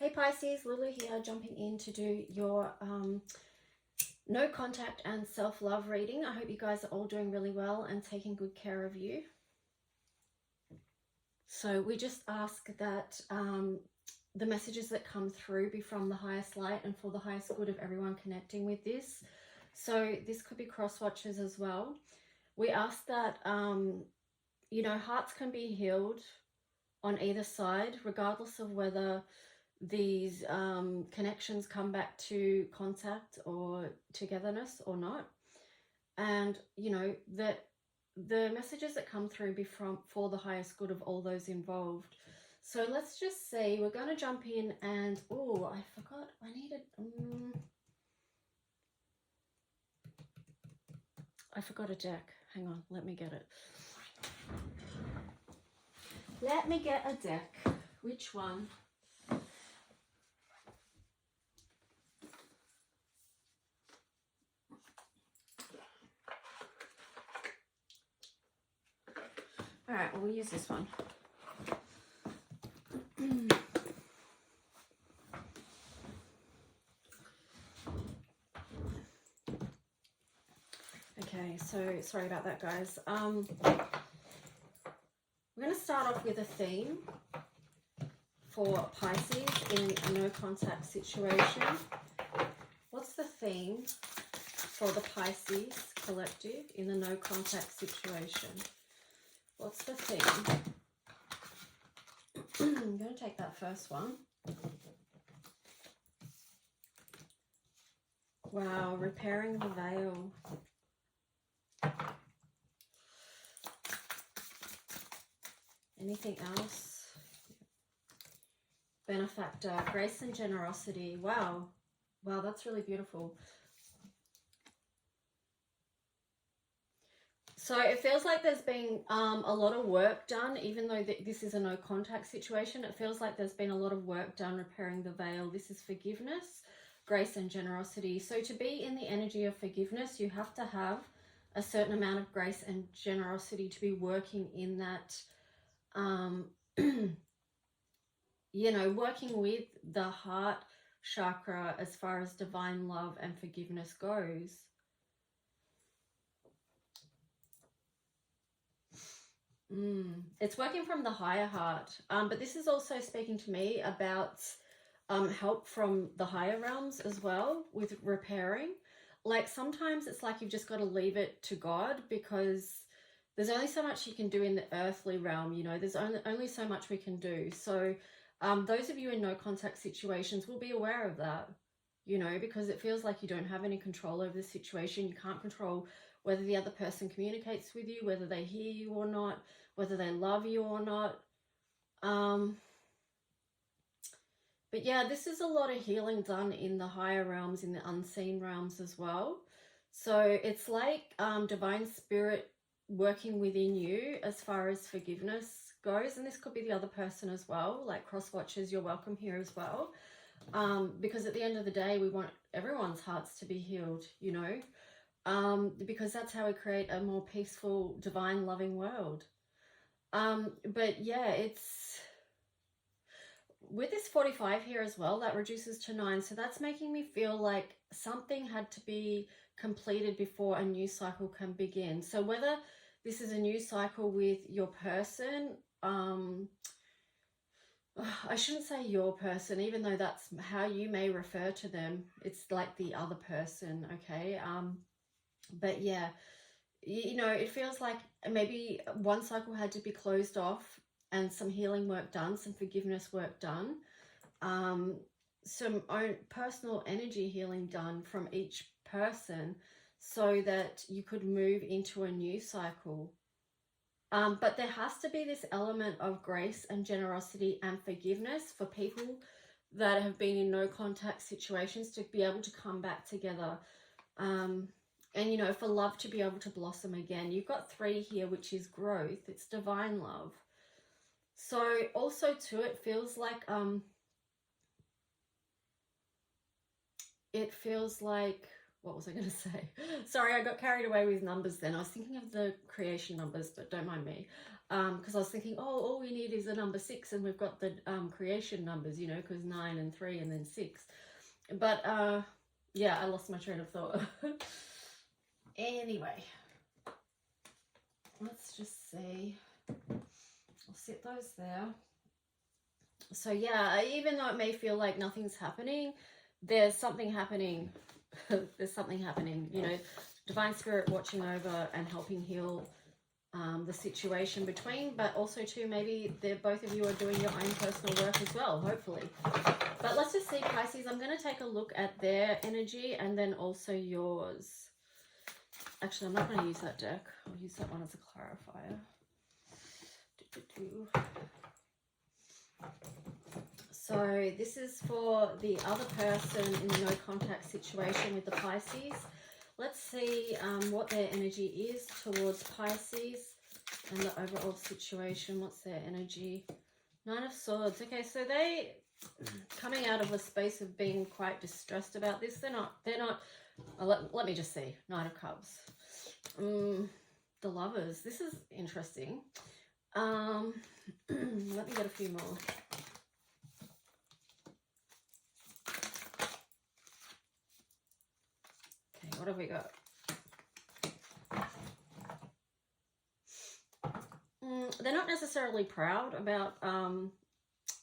Hey Pisces, Lulu here, jumping in to do your no contact and self-love reading. I hope you guys are all doing really well and taking good care of you. So we just ask that the messages that come through be from the highest light and for the highest good of everyone connecting with this. So this could be cross watchers as well. We ask that, you know, hearts can be healed on either side, regardless of whether these connections come back to contact or togetherness or not. And, you know, that the messages that come through be for the highest good of all those involved. So let's just see, we're going to jump in and, oh, I forgot, I needed, I forgot a deck. Hang on, let me get it. Let me get a deck. Which one? All right, well, we'll use this one. Okay, so sorry about that, guys. We're going to start off with a theme for Pisces in a no contact situation. What's the theme for the Pisces collective in the no contact situation? What's the theme? I'm going to take that first one. Wow, repairing the veil. Anything else? Benefactor, grace and generosity. Wow. Wow, that's really beautiful. So it feels like there's been a lot of work done, even though this is a no contact situation. It feels like there's been a lot of work done repairing the veil. This is forgiveness, grace and generosity. So to be in the energy of forgiveness, you have to have a certain amount of grace and generosity to be working in that, you know, working with the heart chakra as far as divine love and forgiveness goes. It's working from the higher heart, but this is also speaking to me about help from the higher realms as well with repairing. Like sometimes it's like you've just got to leave it to God, because there's only so much you can do in the earthly realm, you know, there's only so much we can do. So those of you in no contact situations will be aware of that, you know, because it feels like you don't have any control over the situation. You can't control whether the other person communicates with you, whether they hear you or not, whether they love you or not. But yeah, this is a lot of healing done in the higher realms, in the unseen realms as well. So it's like divine spirit working within you as far as forgiveness goes. And this could be the other person as well, like cross watchers, you're welcome here as well. Because at the end of the day, we want everyone's hearts to be healed, you know, because that's how we create a more peaceful, divine, loving world. But yeah, it's with this 45 here as well, that reduces to 9. So that's making me feel like something had to be completed before a new cycle can begin. So whether this is a new cycle with your person, I shouldn't say your person, even though that's how you may refer to them. It's like the other person, okay? But yeah, you know, it feels like maybe one cycle had to be closed off and some healing work done, some forgiveness work done, some own personal energy healing done from each person so that you could move into a new cycle. But there has to be this element of grace and generosity and forgiveness for people that have been in no contact situations to be able to come back together. And, you know, for love to be able to blossom again. You've got 3 here, which is growth. It's divine love. So also too, it feels like, what was I going to say? Sorry, I got carried away with numbers then. I was thinking of the creation numbers, but don't mind me. because I was thinking, oh, all we need is a number 6, and we've got the creation numbers, you know, because 9 and 3 and then 6. But yeah, I lost my train of thought. Anyway, let's just see. I'll set those there. So yeah, even though it may feel like nothing's happening, there's something happening. There's something happening, you know, divine spirit watching over and helping heal the situation between, but also too, maybe both of you are doing your own personal work as well, hopefully. But let's just see, Pisces. I'm going to take a look at their energy and then also yours. Actually, I'm not going to use that deck. I'll use that one as a clarifier. So this is for the other person in the no contact situation with the Pisces. Let's see what their energy is towards Pisces and the overall situation. What's their energy? 9 of Swords. Okay, so they coming out of a space of being quite distressed about this. They're not, let me just see. 9 of Cups. The Lovers. This is interesting. Let me get a few more. Okay, what have we got? They're not necessarily proud about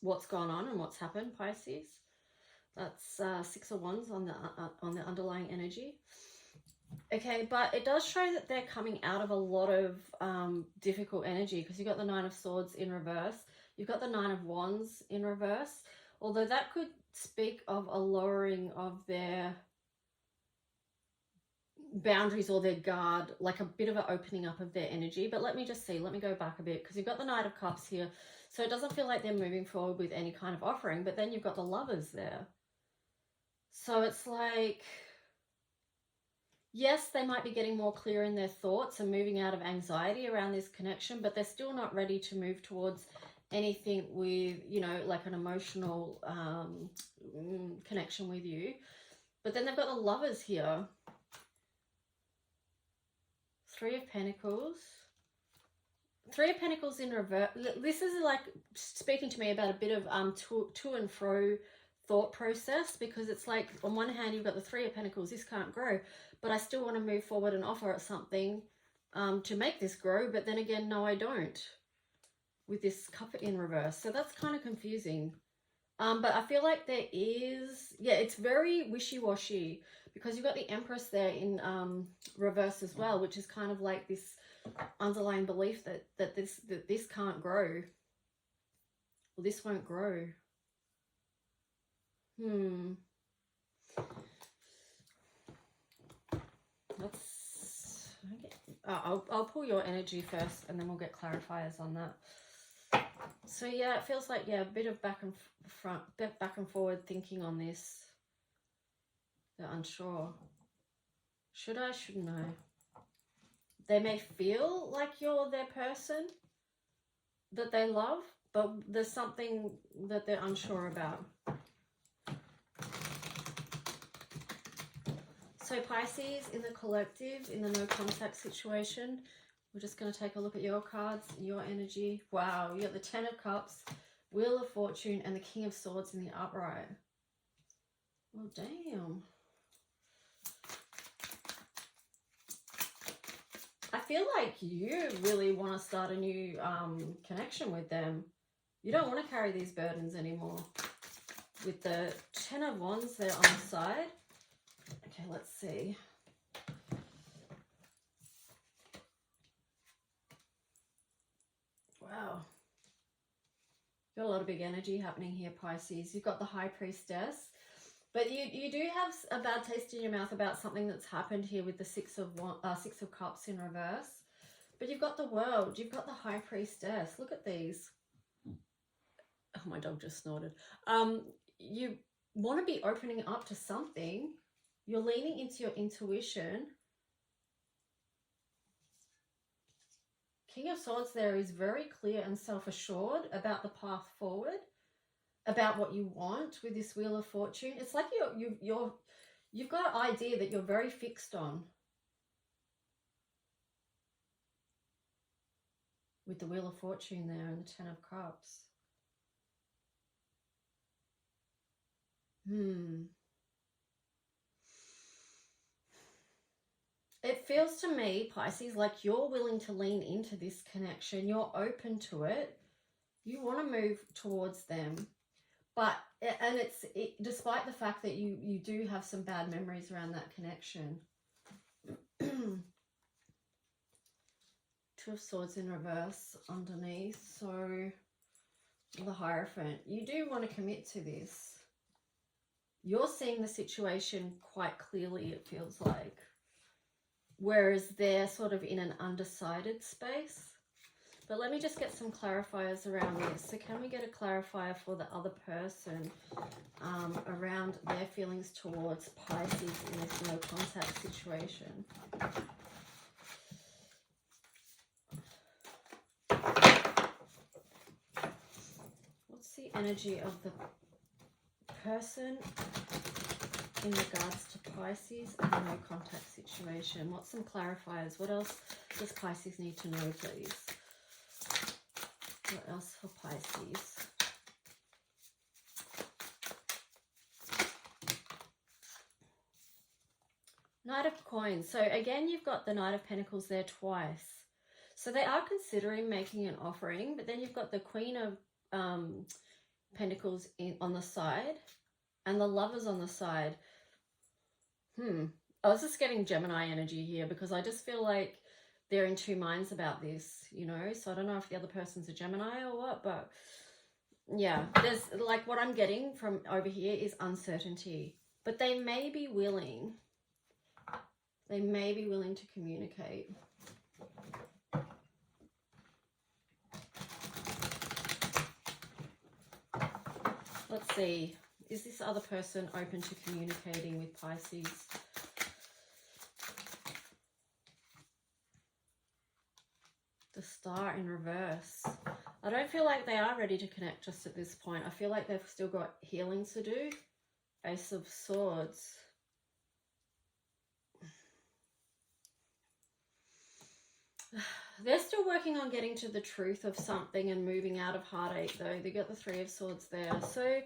what's gone on and what's happened, Pisces. That's 6 of Wands on the underlying energy. Okay, but it does show that they're coming out of a lot of difficult energy, because you've got the 9 of Swords in reverse. You've got the 9 of Wands in reverse. Although that could speak of a lowering of their boundaries or their guard, like a bit of an opening up of their energy. But let me just see. Let me go back a bit, because you've got the Knight of Cups here. So it doesn't feel like they're moving forward with any kind of offering. But then you've got the Lovers there. So it's like, yes, they might be getting more clear in their thoughts and moving out of anxiety around this connection, but they're still not ready to move towards anything with, you know, like an emotional connection with you. But then they've got the Lovers here. 3 of Pentacles. 3 of Pentacles in reverse. This is like speaking to me about a bit of to and fro thought process, because it's like, on one hand, you've got the 3 of Pentacles. This can't grow, but I still want to move forward and offer something to make this grow. But then again, no, I don't, with this Cup in reverse. So that's kind of confusing. But I feel like there is, yeah, it's very wishy-washy, because you've got the Empress there in reverse as well, which is kind of like this underlying belief that this can't grow, or this won't grow. Let's, I'll pull your energy first, and then we'll get clarifiers on that. So yeah, it feels like, yeah, a bit of back and forward thinking on this. They're unsure. Should I? Shouldn't I? They may feel like you're their person that they love, but there's something that they're unsure about. So Pisces, in the collective, in the no contact situation, we're just going to take a look at your cards, your energy. Wow, you got the 10 of Cups, Wheel of Fortune, and the King of Swords in the upright. Well, damn. I feel like you really want to start a new connection with them. You don't want to carry these burdens anymore. With the 10 of Wands there on the side. Okay, let's see. Wow. Got a lot of big energy happening here, Pisces. You've got the High Priestess. But you do have a bad taste in your mouth about something that's happened here with the Six of Cups in reverse. But you've got the World. You've got the High Priestess. Look at these. Oh, my dog just snorted. You want to be opening up to something. You're leaning into your intuition. King of Swords there is very clear and self-assured about the path forward, about what you want with this Wheel of Fortune. It's like you've got an idea that you're very fixed on. with the Wheel of Fortune there and the Ten of Cups. It feels to me, Pisces, like you're willing to lean into this connection. You're open to it. You want to move towards them. But, and despite the fact that you do have some bad memories around that connection. Two of Swords in reverse underneath. So, the Hierophant. You do want to commit to this. You're seeing the situation quite clearly, it feels like. Whereas they're sort of in an undecided space. But let me just get some clarifiers around this. So can we get a clarifier for the other person around their feelings towards Pisces in this no contact situation? What's the energy of the person in regards to Pisces and the no contact situation? What's some clarifiers? What else does Pisces need to know, please? What else for Pisces? Knight of Coins. So again, you've got the Knight of Pentacles there twice. So they are considering making an offering, but then you've got the Queen of Pentacles on the side and the Lovers on the side. I was just getting Gemini energy here because I just feel like they're in two minds about this, you know? So I don't know if the other person's a Gemini or what, but yeah, there's like what I'm getting from over here is uncertainty, but they may be willing. They may be willing to communicate. Let's see. Is this other person open to communicating with Pisces? The Star in reverse. I don't feel like they are ready to connect just at this point. I feel like they've still got healing to do. Ace of Swords. They're still working on getting to the truth of something and moving out of heartache, though. They got the Three of Swords there. So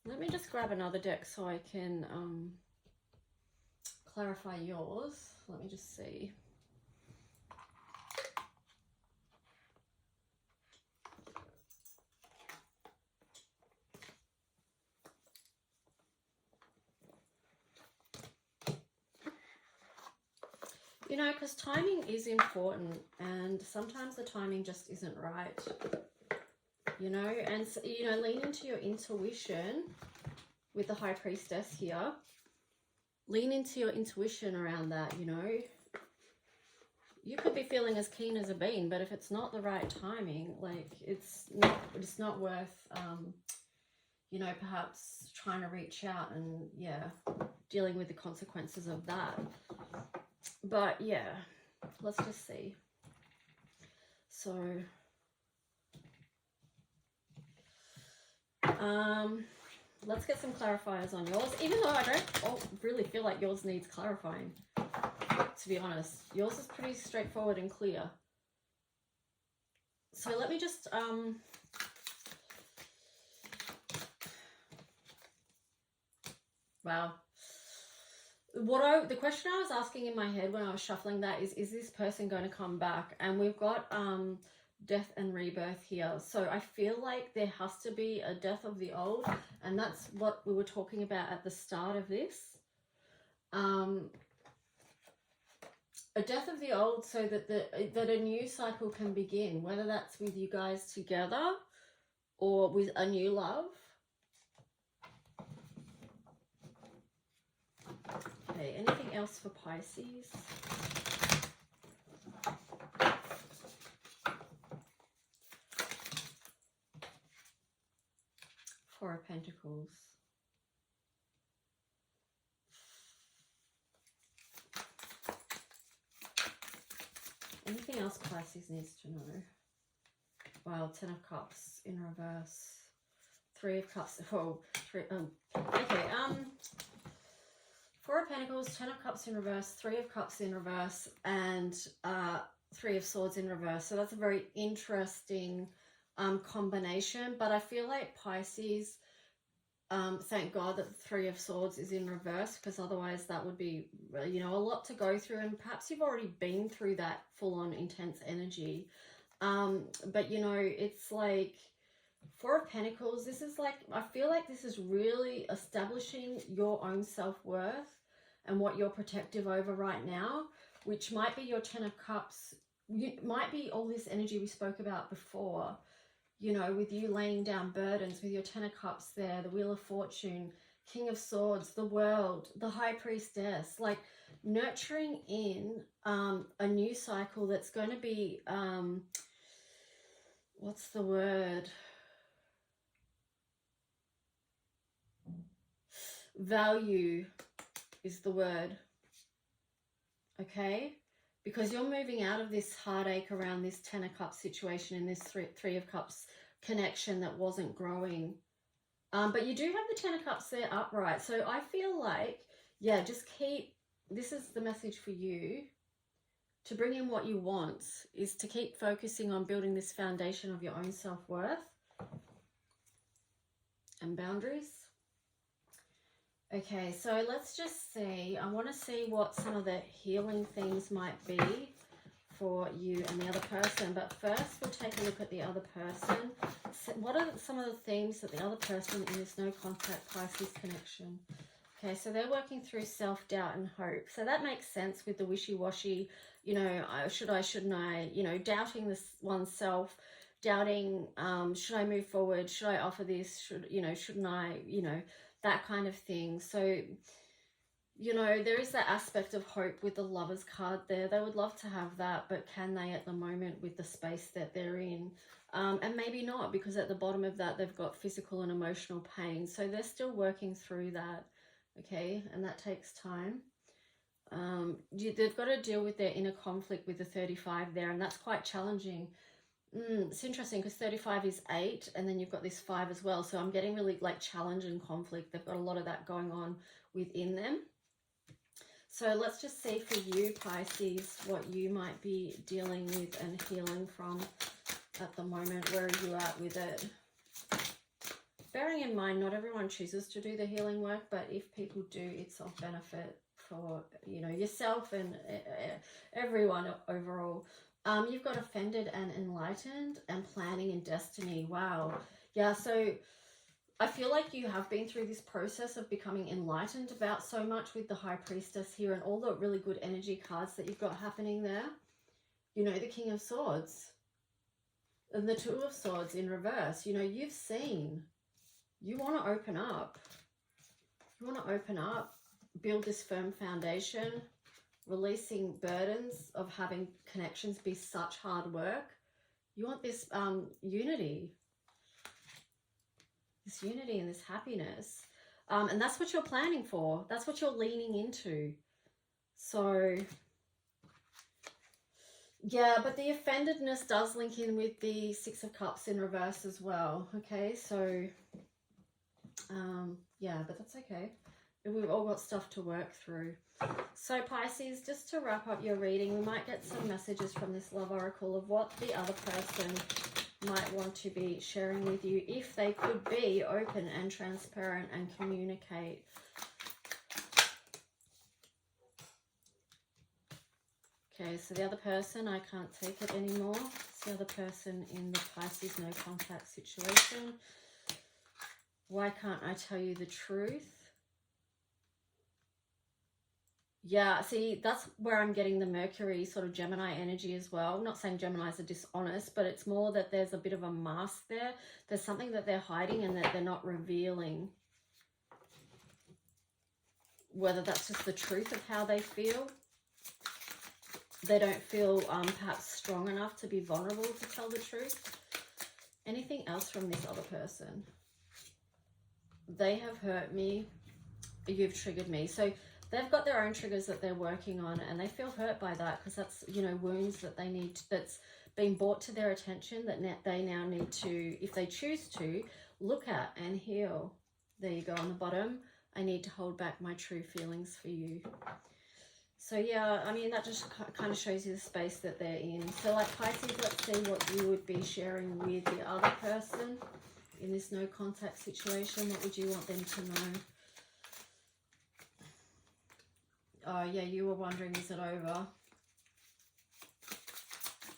let me just grab another deck so I can clarify yours. Let me just see. You know, because timing is important and sometimes the timing just isn't right, you know, and, you know, lean into your intuition with the High Priestess here. Lean into your intuition around that, you know. You could be feeling as keen as a bean, but if it's not the right timing, like it's not worth, you know, perhaps trying to reach out and, yeah, dealing with the consequences of that. But yeah, let's just see. So, let's get some clarifiers on yours, even though I don't really feel like yours needs clarifying, to be honest. Yours is pretty straightforward and clear. So let me just, wow. The question I was asking in my head when I was shuffling that is this person going to come back? And we've got death and rebirth here. So I feel like there has to be a death of the old, and that's what we were talking about at the start of this. A death of the old so that that a new cycle can begin, whether that's with you guys together or with a new love. Okay, anything else for Pisces? Four of Pentacles. Anything else Pisces needs to know? Wow, Ten of Cups in reverse. Three of Cups. Oh, okay, Four of Pentacles, Ten of Cups in reverse, Three of Cups in reverse, and Three of Swords in reverse. So that's a very interesting combination. But I feel like Pisces, thank God that the Three of Swords is in reverse, because otherwise that would be, you know, a lot to go through. And perhaps you've already been through that full-on intense energy. But, you know, it's like Four of Pentacles. This is like, I feel like this is really establishing your own self-worth and what you're protective over right now, which might be your Ten of Cups. It might be all this energy we spoke about before, you know, with you laying down burdens, with your Ten of Cups there, the Wheel of Fortune, King of Swords, the World, the High Priestess, like nurturing in a new cycle that's going to be, what's the word? Value is the word, okay? Because you're moving out of this heartache around this Ten of Cups situation and this Three of Cups connection that wasn't growing. But you do have the Ten of Cups there upright. So I feel like, yeah, just keep, this is the message for you, to bring in what you want, is to keep focusing on building this foundation of your own self-worth and boundaries. Okay, so let's just see. I want to see what some of the healing things might be for you and the other person. But first, we'll take a look at the other person. So what are some of the themes that the other person in this no contact Pisces connection? Okay, so they're working through self-doubt and hope. So that makes sense with the wishy-washy, you know, should I, shouldn't I, you know, doubting this oneself, doubting, should I move forward? Should I offer this? Should, you know, shouldn't I, you know, that kind of thing. So, you know, there is that aspect of hope with the Lovers card there. They would love to have that, but can they at the moment with the space that they're in? And maybe not, because at the bottom of that, they've got physical and emotional pain. So they're still working through that, okay? And that takes time. They've got to deal with their inner conflict with the 35 there, and that's quite challenging. It's interesting because 35 is 8 and then you've got this 5 as well. So I'm getting really like challenge and conflict. They've got a lot of that going on within them. So let's just see for you, Pisces, what you might be dealing with and healing from at the moment. Where are you at with it? Bearing in mind, not everyone chooses to do the healing work, but if people do, it's of benefit for, you know, yourself and everyone overall. You've got Offended and Enlightened and Planning and Destiny. Wow. Yeah, so I feel like you have been through this process of becoming enlightened about so much with the High Priestess here and all the really good energy cards that you've got happening there. You know, the King of Swords and the Two of Swords in reverse. You know, you've seen, you want to open up. You want to open up, build this firm foundation, releasing burdens of having connections be such hard work. You want this unity. This unity and this happiness. And that's what you're planning for. That's what you're leaning into. So, yeah, but the offendedness does link in with the Six of Cups in reverse as well. Okay, so, yeah, but that's okay. We've all got stuff to work through. So Pisces, just to wrap up your reading, we might get some messages from this love oracle of what the other person might want to be sharing with you if they could be open and transparent and communicate. Okay, so the other person, I can't take it anymore. It's the other person in the Pisces no contact situation. Why can't I tell you the truth? Yeah, see, that's where I'm getting the Mercury sort of Gemini energy as well. I'm not saying Geminis are dishonest, but it's more that there's a bit of a mask there. There's something that they're hiding and that they're not revealing. Whether that's just the truth of how they feel. They don't feel perhaps strong enough to be vulnerable to tell the truth. Anything else from this other person? They have hurt me. You've triggered me. So they've got their own triggers that they're working on and they feel hurt by that because that's, you know, wounds that they need, that's been brought to their attention that they now need to, if they choose to, look at and heal. There you go on the bottom. I need to hold back my true feelings for you. So yeah, I mean, that just kind of shows you the space that they're in. So like Pisces, let's see what you would be sharing with the other person in this no contact situation. What would you want them to know? Oh yeah, you were wondering, is it over?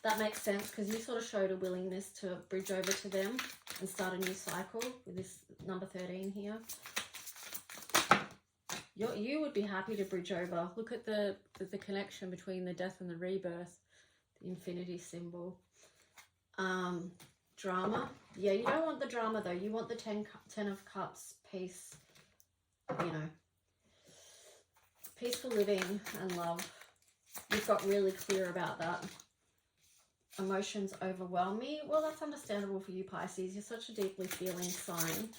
That makes sense, because you sort of showed a willingness to bridge over to them and start a new cycle with this number 13 here. You would be happy to bridge over. Look at the connection between the death and the rebirth, the infinity symbol. Drama. Yeah, you don't want the drama though. You want the 10 of Cups, peace, you know, peaceful living and love. You've got really clear about that. Emotions overwhelm me. Well, that's understandable for you, Pisces. You're such a deeply feeling sign.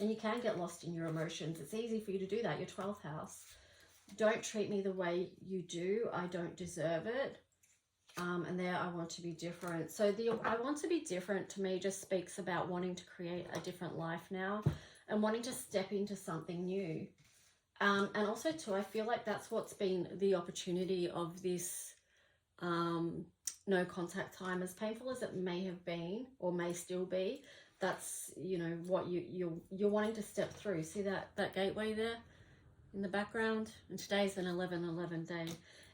And you can get lost in your emotions. It's easy for you to do that. Your 12th house. Don't treat me the way you do. I don't deserve it. And there, I want to be different. So the I want to be different to me just speaks about wanting to create a different life now and wanting to step into something new. And also too, I feel like that's what's been the opportunity of this no contact time, as painful as it may have been or may still be. That's, you know, what you're wanting to step through. See that gateway there in the background? And today's an 11/11 day.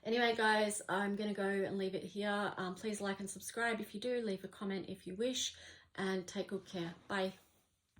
Anyway, guys, I'm going to go and leave it here. Please like and subscribe if you do. Leave a comment if you wish. And take good care. Bye.